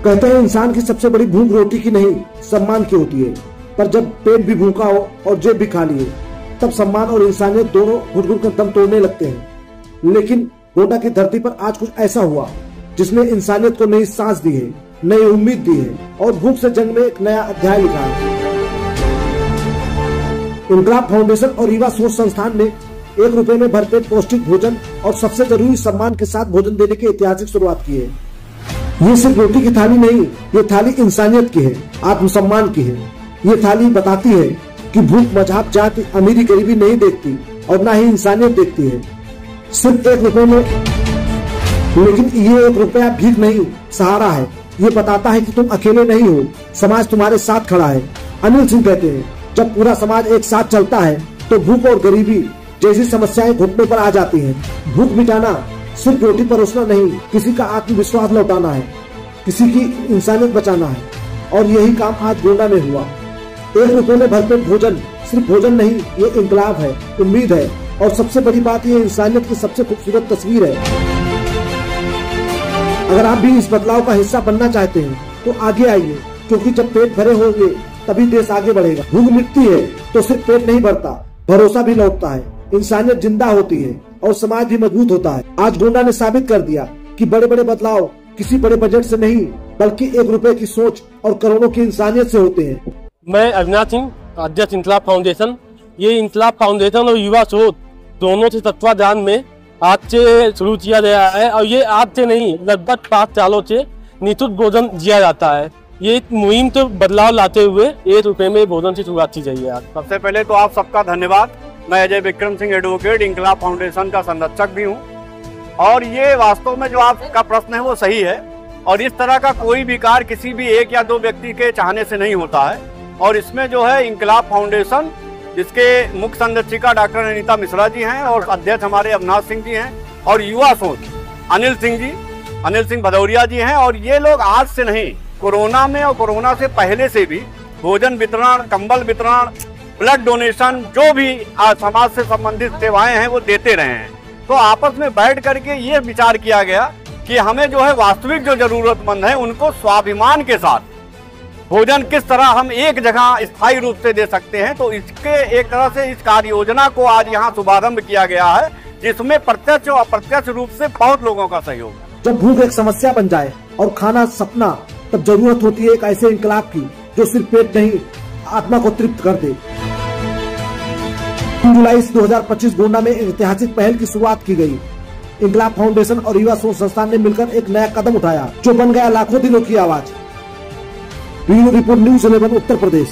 कहते हैं इंसान की सबसे बड़ी भूख रोटी की नहीं सम्मान की होती है, पर जब पेट भी भूखा हो और जेब भी खाली है तब सम्मान और इंसानियत दोनों घुट-घुट कर दम तोड़ने लगते हैं। लेकिन गोंडा की धरती पर आज कुछ ऐसा हुआ जिसने इंसानियत को नई सांस दी है, नई उम्मीद दी है और भूख से जंग में एक नया अध्याय लिखा है। इनकलाब फाउंडेशन और युवा सोच संस्थान ने 1 रुपए में भरपेट पौष्टिक भोजन और सबसे जरूरी सम्मान के साथ भोजन देने की ऐतिहासिक शुरुआत की है। ये सिर्फ रोटी की थाली नहीं, ये थाली इंसानियत की है, आत्मसम्मान की है। ये थाली बताती है कि भूख, मजहब, जाति, अमीरी, गरीबी नहीं देखती और ना ही इंसानियत देखती है। सिर्फ 1 रुपए में, लेकिन ये 1 रुपया भीख नहीं, सहारा है। ये बताता है कि तुम अकेले नहीं हो, समाज तुम्हारे साथ खड़ा है। अनिल सिंह कहते हैं, जब पूरा समाज एक साथ चलता है तो भूख और गरीबी जैसी समस्याएं घुटनों पर आ जाती हैं। भूख मिटाना सिर्फ रोटी परोसना नहीं, किसी का आत्मविश्वास लौटाना है, किसी की इंसानियत बचाना है। और यही काम आज गोंडा में हुआ। 1 रुपए में भरपेट भोजन सिर्फ भोजन नहीं, ये इनकलाब है, उम्मीद है और सबसे बड़ी बात ये इंसानियत की सबसे खूबसूरत तस्वीर है। अगर आप भी इस बदलाव का हिस्सा बनना चाहते हैं तो आगे आइए, क्योंकि जब पेट भरे होंगे तभी देश आगे बढ़ेगा। भूख मिटती है तो सिर्फ पेट नहीं भरता, भरोसा भी लौटता है, इंसानियत जिंदा होती है और समाज भी मजबूत होता है। आज गोंडा ने साबित कर दिया कि बड़े बड़े बदलाव किसी बड़े बजट से नहीं, बल्कि 1 रुपए की सोच और करोड़ों की इंसानियत से होते हैं। मैं अविनाश सिंह, अध्यक्ष इनकलाब फाउंडेशन। ये इनकलाब फाउंडेशन और युवा सोच दोनों से तत्वाधान में आज से शुरू किया गया है और ये आज से नहीं, लगभग 5 सालों से निःशुल्क भोजन दिया जाता है। ये मुहिम तो बदलाव लाते हुए 1 रुपए में भोजन की शुरुआत की गई है। सबसे पहले तो आप सबका धन्यवाद। मैं अजय विक्रम सिंह एडवोकेट, इनकलाब फाउंडेशन का संरक्षक भी हूँ। और ये वास्तव में जो आपका प्रश्न है वो सही है और इस तरह का कोई भी कार्य किसी भी 1 या 2 व्यक्ति के चाहने से नहीं होता है। और इसमें जो है इनकलाब फाउंडेशन, जिसके मुख्य संरक्षिका डॉक्टर अनीता मिश्रा जी हैं और अध्यक्ष हमारे अविनाश सिंह जी हैं, और युवा सोच अनिल सिंह भदौरिया जी हैं। और ये लोग आज से नहीं, कोरोना में और कोरोना से पहले से भी भोजन वितरण, कंबल वितरण, ब्लड डोनेशन, जो भी समाज से संबंधित सेवाएं हैं वो देते रहे हैं। तो आपस में बैठ करके ये विचार किया गया कि हमें जो है वास्तविक जो जरूरतमंद है उनको स्वाभिमान के साथ भोजन किस तरह हम एक जगह स्थायी रूप से दे सकते हैं। तो इसके एक तरह से इस कार्य योजना को आज यहाँ शुभारंभ किया गया है, जिसमें प्रत्यक्ष और अप्रत्यक्ष रूप से बहुत लोगों का सहयोग है। जब भूख एक समस्या बन जाए और खाना सपना, तब जरूरत होती है एक ऐसे इनकलाब की जो सिर्फ पेट नहीं, आत्मा को तृप्त कर दे। 3 जुलाई 2025 गोंडा में एक ऐतिहासिक पहल की शुरुआत की गई। इनकलाब फाउंडेशन और युवा सोच संस्थान ने मिलकर एक नया कदम उठाया जो बन गया लाखों दिलों की आवाज। Bureau report, news 11 Uttar Pradesh.